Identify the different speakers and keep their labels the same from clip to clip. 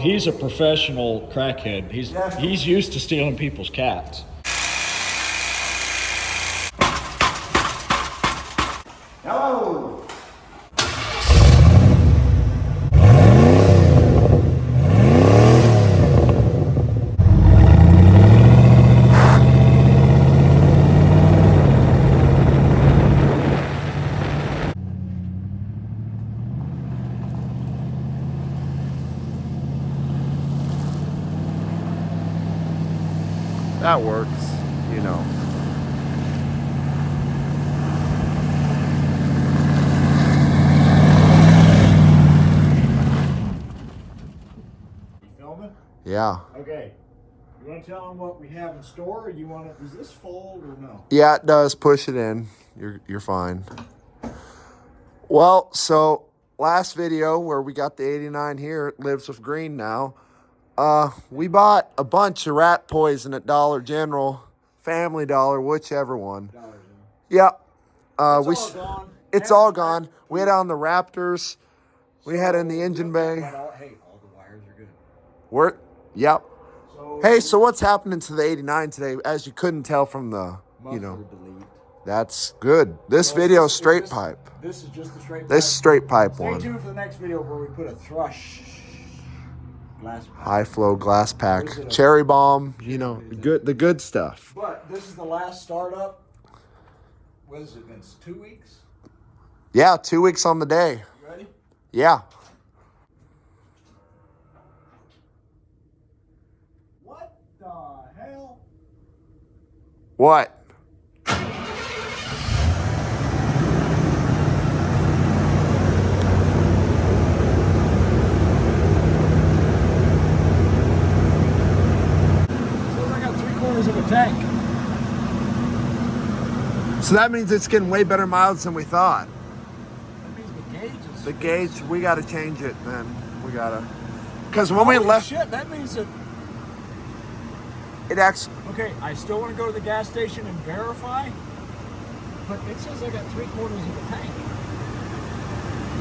Speaker 1: he's a professional crackhead. He's used to stealing people's cats.
Speaker 2: Hello.
Speaker 3: That works, you know.
Speaker 1: You filming?
Speaker 3: Yeah.
Speaker 1: Okay. You want to tell them what we have in store, or you want to? Does this fold or no?
Speaker 3: Yeah, it does. Push it in. You're fine. Well, so last video where we got the 89 here, it lives with Green now. We bought a bunch of rat poison at Dollar General, Family Dollar, whichever one. Yep. It's all gone. We had it on the Raptors. We had it in the engine bay.
Speaker 1: Hey, all the wires are good.
Speaker 3: Yep.
Speaker 1: So,
Speaker 3: Hey, so what's happening to the 89 today? As you couldn't tell from the, you know.
Speaker 1: delete.
Speaker 3: That's good. This video is straight pipe.
Speaker 1: This is just the straight pipe.
Speaker 3: This straight pipe one.
Speaker 1: Stay tuned for the next video where we put a thrush glass pack.
Speaker 3: High flow glass pack, cherry bomb, you know, the good stuff.
Speaker 1: But this is the last startup. What has it been? 2 weeks?
Speaker 3: Yeah, 2 weeks on the day.
Speaker 1: You ready?
Speaker 3: Yeah.
Speaker 1: What the hell?
Speaker 3: What?
Speaker 1: Of a tank.
Speaker 3: So that means it's getting way better miles than we thought.
Speaker 1: That means the gauge is...
Speaker 3: The gauge, we got to change it then. We got to. Because when we left...
Speaker 1: Shit, that means that...
Speaker 3: It actually...
Speaker 1: Okay, I still want to go to the gas station and verify, but it says I got 3/4 of a tank.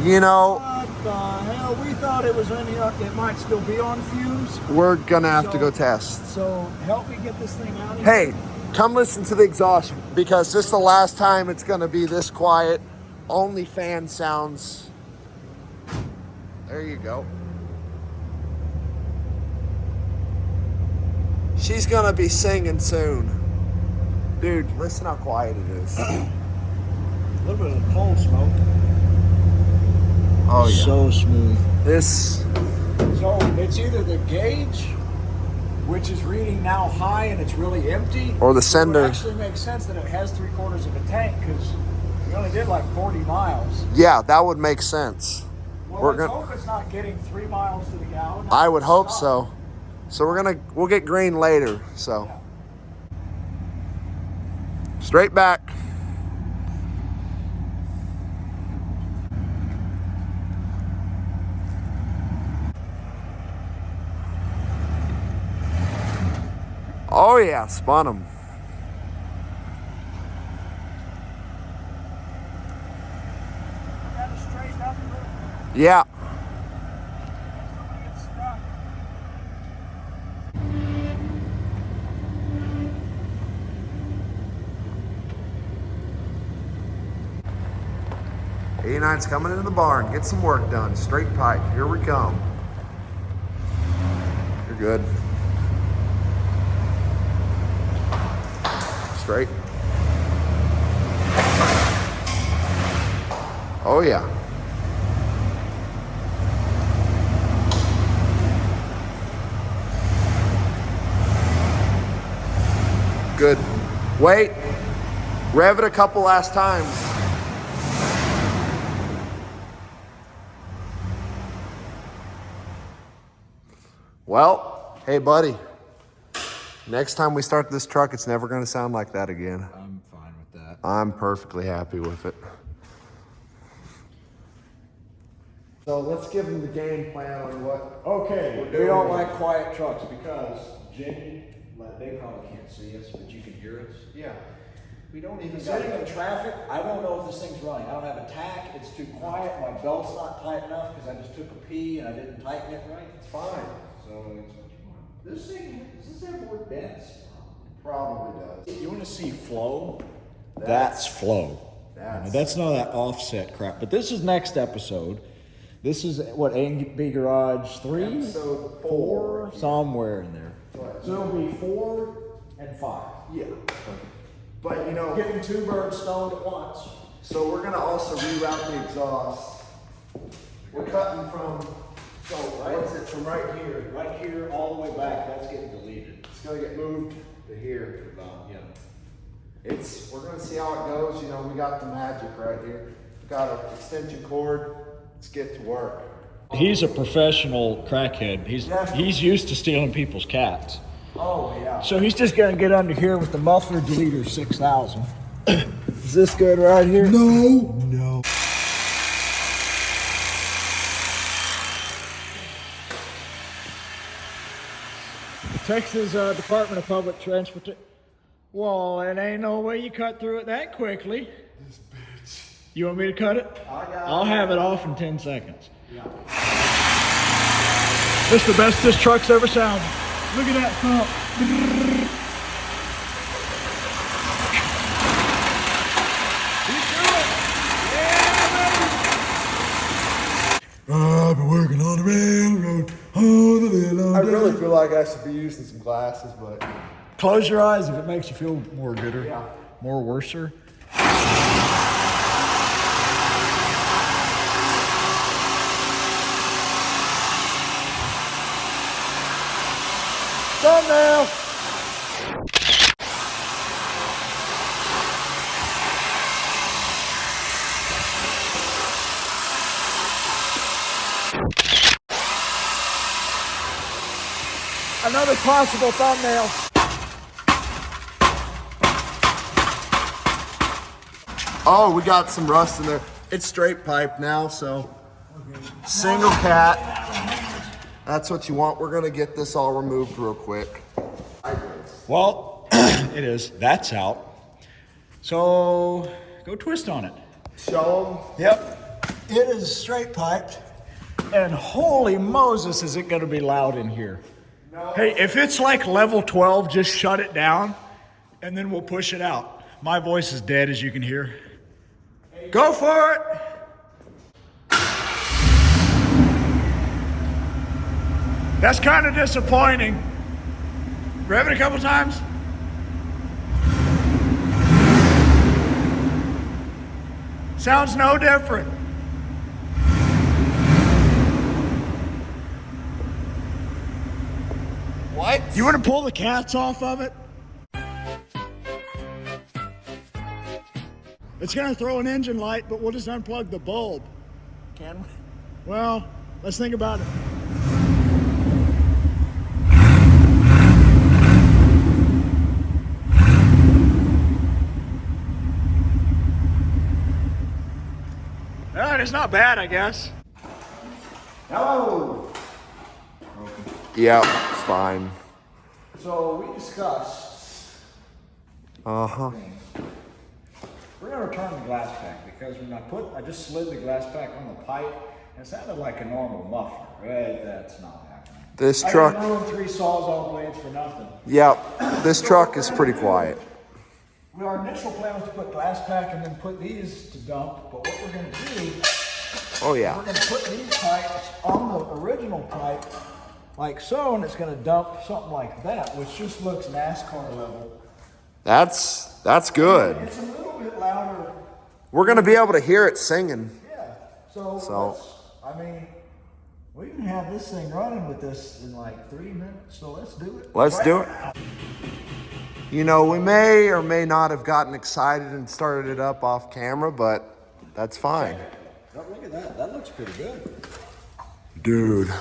Speaker 3: You know...
Speaker 1: What the hell? We thought it was it might still be on fumes.
Speaker 3: We're going to have to go test.
Speaker 1: So help me get this thing out of
Speaker 3: Hey,
Speaker 1: here.
Speaker 3: come listen to the exhaust because this is the last time it's going to be this quiet. Only fan sounds. There you go. She's going to be singing soon. Dude, listen how quiet it is.
Speaker 1: A little bit of coal smoke.
Speaker 3: Oh, yeah.
Speaker 1: So smooth.
Speaker 3: So
Speaker 1: it's either the gauge, which is reading now high and it's really empty,
Speaker 3: or the sender.
Speaker 1: It actually makes sense that it has 3/4 of a tank because we only did like 40 miles.
Speaker 3: Yeah, that would make sense.
Speaker 1: Well, let's hope it's not getting 3 miles to the gallon.
Speaker 3: I would hope so. So we'll get Green later. So straight back. Oh yeah, spun them. Yeah. A9's coming into the barn. Get some work done. Straight pipe. Here we come. You're good. Straight. Oh yeah. Good. Wait. Rev it a couple last times. Well, hey buddy. Next time we start this truck, it's never going to sound like that again.
Speaker 1: I'm fine with that.
Speaker 3: I'm perfectly happy with it. So let's give them the game plan on what.
Speaker 1: Okay, we don't like quiet trucks because Jamie, they probably can't see us, but you can hear us.
Speaker 3: Yeah. We don't even.
Speaker 1: Sitting in traffic, I don't know if this thing's running. I don't have a tack. It's too quiet. My belt's not tight enough because I just took a pee and I didn't tighten it right.
Speaker 3: It's fine.
Speaker 1: it's what you want. This thing, does this have more dents?
Speaker 2: Probably does.
Speaker 1: You want to see flow? That's flow. That's not that offset crap. But this is next episode. This is what, A&B Garage 3?
Speaker 2: Episode
Speaker 1: 4? Somewhere in there.
Speaker 2: Right.
Speaker 1: So it'll be 4 and 5.
Speaker 2: Yeah. But you know,
Speaker 1: Getting 2 birds stoned at once.
Speaker 2: so we're gonna also reroute the exhaust. We're cutting from, so what's it, from right here?
Speaker 1: Right here, all the way back, that's getting deleted.
Speaker 2: It's gonna get moved to here.
Speaker 1: Yeah.
Speaker 2: We're gonna see how it goes. You know, we got the magic right here. We got an extension cord. Let's get to work.
Speaker 4: He's a professional crackhead. He's used to stealing people's cats.
Speaker 2: Oh yeah.
Speaker 4: So he's just gonna get under here with the muffler deleter 6000. Is this good right here?
Speaker 3: No.
Speaker 4: Texas Department of Public Transportation. Well, it ain't no way you cut through it that quickly.
Speaker 3: This bitch.
Speaker 4: You want me to cut it? I'll have it off in 10 seconds. Yeah. This is the best this truck's ever sounded. Look at that thump.
Speaker 3: I've been working on the railroad all the day long.
Speaker 2: I really feel like I should be using some glasses, but
Speaker 4: Close your eyes if it makes you feel more gooder,
Speaker 2: Yeah.
Speaker 4: more worser.
Speaker 3: Thumbnail.
Speaker 4: Another possible thumbnail.
Speaker 3: Oh, we got some rust in there. It's straight pipe now, so single cat. That's what you want. We're gonna get this all removed real quick.
Speaker 4: Well, it is. That's out. So go twist on it.
Speaker 2: show
Speaker 4: Yep. It is straight piped. And holy Moses, is it going to be loud in here.
Speaker 2: No.
Speaker 4: Hey, if it's like level 12, just shut it down and then we'll push it out. My voice is dead, as you can hear. Go for it. That's kind of disappointing. Rev it a couple times. Sounds no different.
Speaker 3: What?
Speaker 4: You want to pull the cats off of it? It's going to throw an engine light, but we'll just unplug the bulb.
Speaker 3: Can we?
Speaker 4: Well, let's think about it. It's not bad, I guess.
Speaker 2: Hello.
Speaker 3: Yeah, it's fine.
Speaker 1: So we discussed,
Speaker 3: Uh-huh.
Speaker 1: we're gonna return the glass pack because when I just slid the glass pack on the pipe, and it sounded like a normal muffler. That's not happening.
Speaker 3: This
Speaker 1: I
Speaker 3: truck,
Speaker 1: didn't ruin 3 Sawzall blades for nothing.
Speaker 3: yeah, this truck is pretty quiet.
Speaker 1: Well, our initial plan was to put glass pack and then put these to dump, but what we're gonna do,
Speaker 3: Oh yeah.
Speaker 1: we're gonna put these pipes on the original pipe like so, and it's gonna dump something like that, which just looks NASCAR level.
Speaker 3: That's good.
Speaker 1: It's a little bit louder,
Speaker 3: We're gonna be able to hear it singing.
Speaker 1: yeah. So,
Speaker 3: So-
Speaker 1: I mean, we can have this thing running with this in like 3 minutes, so let's do it.
Speaker 3: Let's
Speaker 1: Right
Speaker 3: do it.
Speaker 1: now.
Speaker 3: You know, we may or may not have gotten excited and started it up off camera, but that's fine.
Speaker 1: Oh, look at that, that looks pretty good.
Speaker 3: Dude.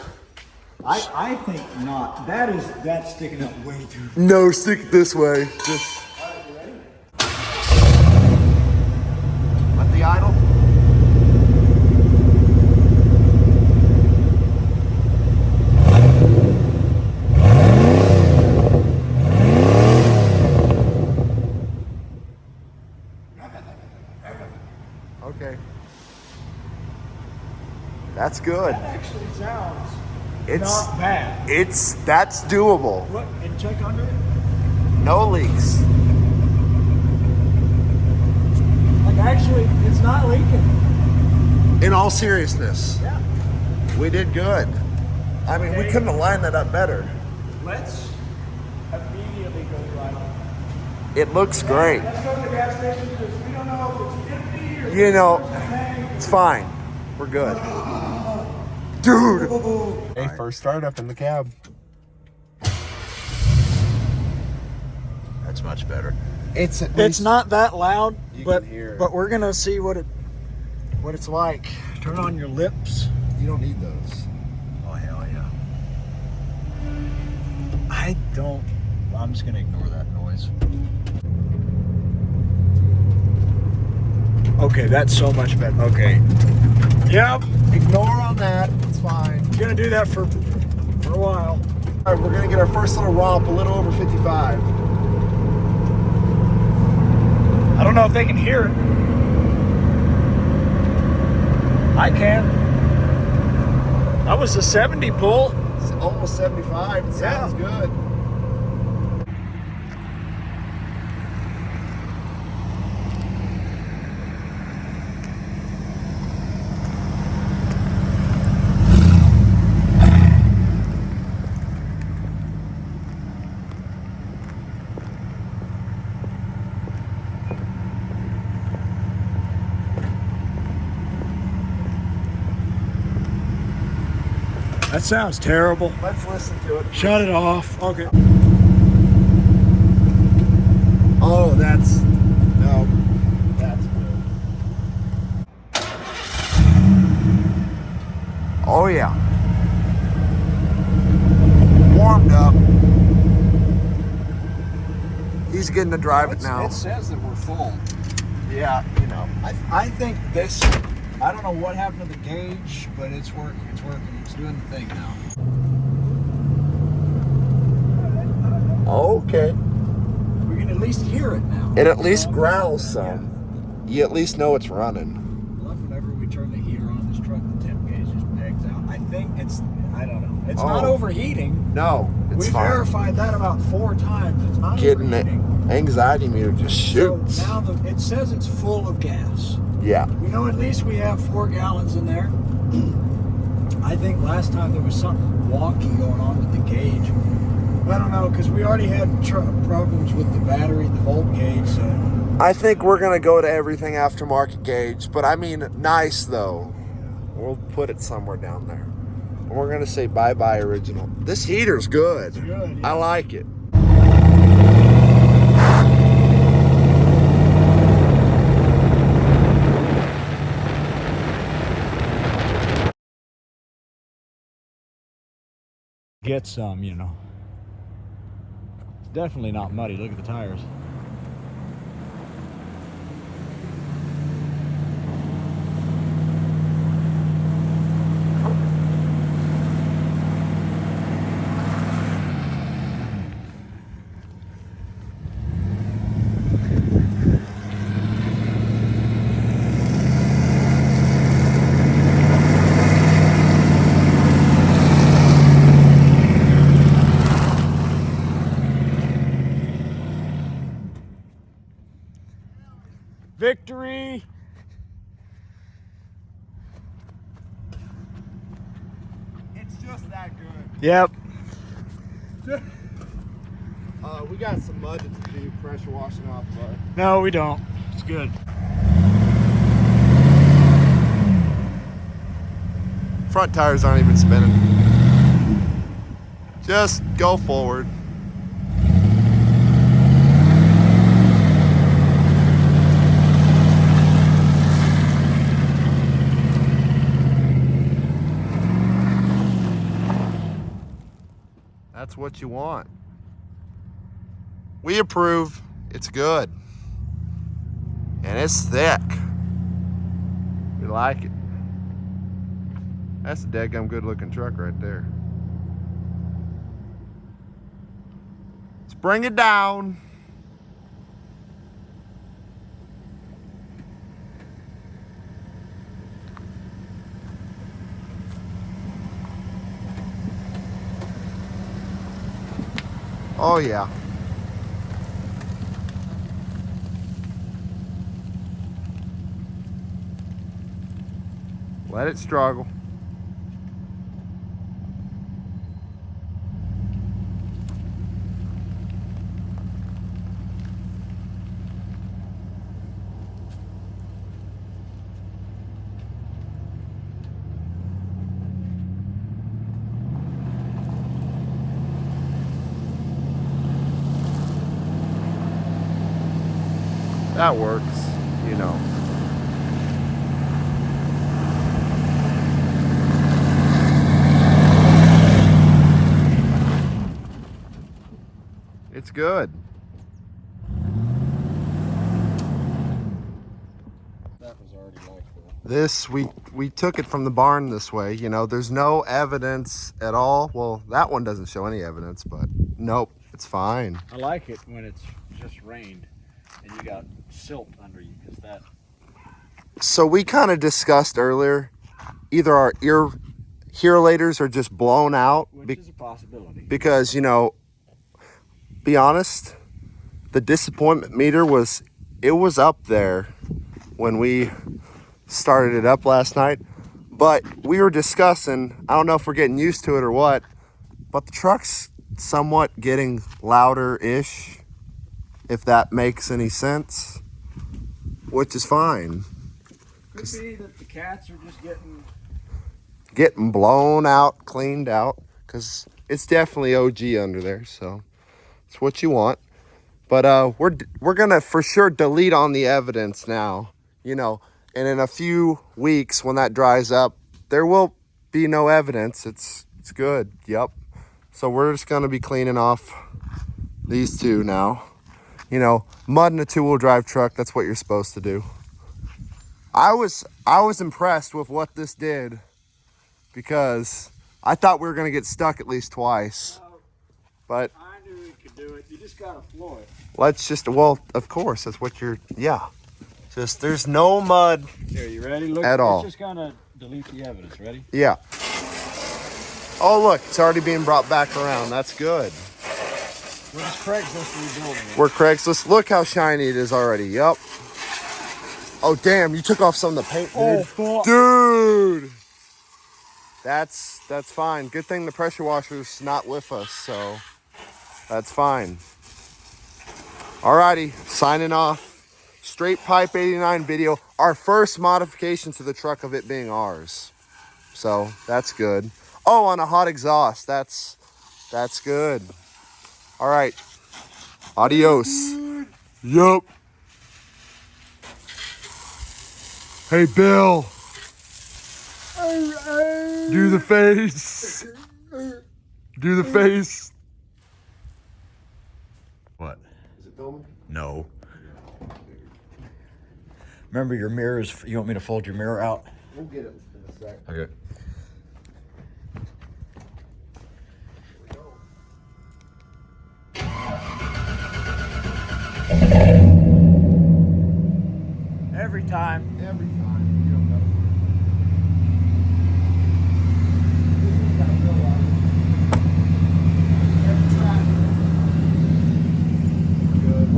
Speaker 1: I think not, that's sticking up way too.
Speaker 3: No, stick it this way. Just
Speaker 1: Alright, you ready?
Speaker 3: let the idle. Okay. That's good.
Speaker 1: That actually sounds.
Speaker 4: not bad.
Speaker 3: That's doable.
Speaker 4: Look and check under it.
Speaker 3: No leaks.
Speaker 4: Like actually, it's not leaking.
Speaker 3: In all seriousness,
Speaker 4: Yeah.
Speaker 3: we did good. I mean, we
Speaker 4: Okay.
Speaker 3: couldn't have lined that up better.
Speaker 4: Let's immediately go drive on.
Speaker 3: It looks great.
Speaker 4: Let's go to the gas station because we don't know if it's empty or
Speaker 3: You know,
Speaker 4: if it's tank.
Speaker 3: it's fine. We're good. Dude. Hey, first startup in the cab.
Speaker 1: That's much better.
Speaker 4: It's not that loud,
Speaker 3: You
Speaker 4: but
Speaker 3: can hear it.
Speaker 4: but we're gonna see what it's like. Turn on your lips.
Speaker 3: You don't need those.
Speaker 1: Oh, hell yeah. I'm just going to ignore that noise.
Speaker 4: Okay, that's so much better. Okay. Yep.
Speaker 3: Ignore on that. It's fine.
Speaker 4: We're gonna do that for a while.
Speaker 3: All right, we're gonna get our first little romp a little over 55.
Speaker 4: I don't know if they can hear it. I can. That was a 70 pull.
Speaker 3: It's almost 75. It sounds good.
Speaker 4: That sounds terrible.
Speaker 3: Let's listen to it.
Speaker 4: Shut it off. Okay.
Speaker 3: Oh, that's good. Oh yeah. Warmed up. He's getting to drive it now.
Speaker 1: It says that we're full.
Speaker 3: Yeah, you know.
Speaker 1: I think this, I don't know what happened to the gauge, but it's working. It's working. It's doing the thing now.
Speaker 3: Okay.
Speaker 1: We can at least hear it now.
Speaker 3: It at least growls some. You at least know it's running.
Speaker 1: I love whenever we turn the heater on this truck, the temp gauge just pegs out. I think I don't know. It's not overheating.
Speaker 3: No, it's
Speaker 1: We
Speaker 3: fine.
Speaker 1: verified that about 4 times. It's not
Speaker 3: Getting it.
Speaker 1: overheating.
Speaker 3: Anxiety meter just shoots.
Speaker 1: So now it says it's full of gas.
Speaker 3: Yeah.
Speaker 1: We know at least we have 4 gallons in there. I think last time there was something wonky going on with the gauge. I don't know, because we already had problems with the battery, the volt gauge, so...
Speaker 3: I think we're going to go to everything aftermarket gauge, but I mean, nice though. We'll put it somewhere down there. And we're going to say bye-bye original. This heater's good.
Speaker 1: It's good, yeah.
Speaker 3: I like it.
Speaker 1: Get some, you know. It's definitely not muddy. Look at the tires.
Speaker 4: Victory.
Speaker 3: It's just that good.
Speaker 4: Yep.
Speaker 3: We got some mud to do, pressure washing off, but
Speaker 4: No, we don't. It's good.
Speaker 3: front tires aren't even spinning. Just go forward. That's what you want. We approve. It's good. And it's thick. We like it. That's a daggum good looking truck right there. Let's bring it down. Oh yeah. Let it struggle. That works, you know. It's good.
Speaker 1: That was already like that.
Speaker 3: This, we took it from the barn this way, you know. There's no evidence at all. Well, that one doesn't show any evidence, but nope, it's fine.
Speaker 1: I like it when it's just rained and you got silt under you, because that.
Speaker 3: So we kind of discussed earlier, either our ear herolators are just blown out,
Speaker 1: Which is a possibility.
Speaker 3: because, you know, be honest, the disappointment meter was up there when we started it up last night. But we were discussing, I don't know if we're getting used to it or what, but the truck's somewhat getting louder-ish, if that makes any sense, which is fine.
Speaker 1: Could be that the cats are just
Speaker 3: Getting blown out, cleaned out, because it's definitely OG under there, so it's what you want. But we're gonna for sure delete on the evidence now, you know, and in a few weeks when that dries up, there will be no evidence. It's good. Yep. So we're just gonna be cleaning off these two now. You know, mud in a two-wheel drive truck, that's what you're supposed to do. I was impressed with what this did, because I thought we were gonna get stuck at least twice. But
Speaker 1: I knew it could do it. You just gotta floor it.
Speaker 3: let's just, well, of course, that's what you're, yeah. Just, there's no mud.
Speaker 1: Here, you ready? Look,
Speaker 3: At all.
Speaker 1: It's just gonna delete the evidence. Ready?
Speaker 3: Yeah. Oh, look, it's already being brought back around. That's good.
Speaker 1: We're just Craigslist rebuilding it.
Speaker 3: We're Craigslist. Look how shiny it is already. Yep. Oh, damn, you took off some of the paint, dude.
Speaker 1: Oh, fuck.
Speaker 3: Dude. That's fine. Good thing the pressure washer's not with us, so that's fine. Alrighty, signing off. Straight Pipe 89 video. Our first modification to the truck of it being ours. So that's good. Oh, on a hot exhaust. That's good. All right. Adios. Yup. Hey, Bill. Do the face. Do the face.
Speaker 4: What?
Speaker 3: Is it filming?
Speaker 4: No. Remember your mirrors, you want me to fold your mirror out?
Speaker 3: We'll get it in a sec.
Speaker 4: Okay. Every time.
Speaker 3: Every time. You don't know.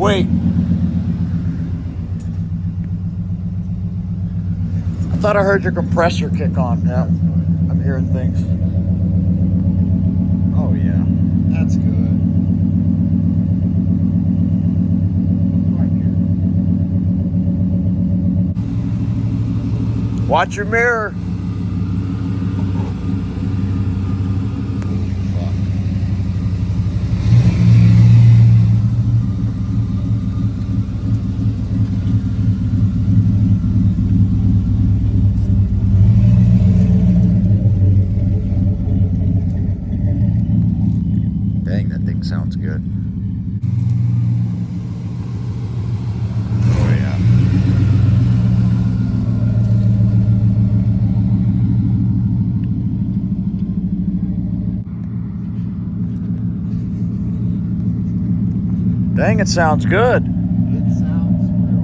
Speaker 4: Wait. I thought I heard your compressor kick on. Yeah, I'm hearing things. Oh yeah.
Speaker 3: That's good.
Speaker 4: Watch your mirror. Dang, that thing sounds good. Oh yeah. Dang, it sounds good.
Speaker 3: It sounds real.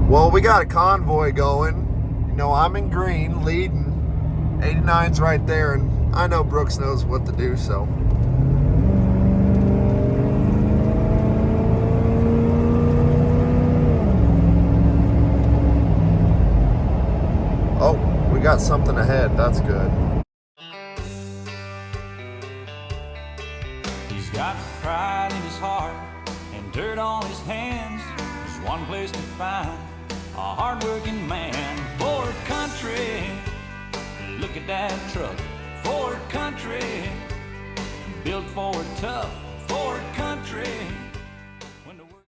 Speaker 3: Well, we got a convoy going. You know, I'm in green, leading. 89's right there, and I know Brooks knows what to do, so. Oh, we got something ahead. That's good.
Speaker 5: He's got pride in his heart and dirt on his hands. There's one place to find a hard-working man. Ford country, look at that truck. Ford country, built Ford tough. Ford country.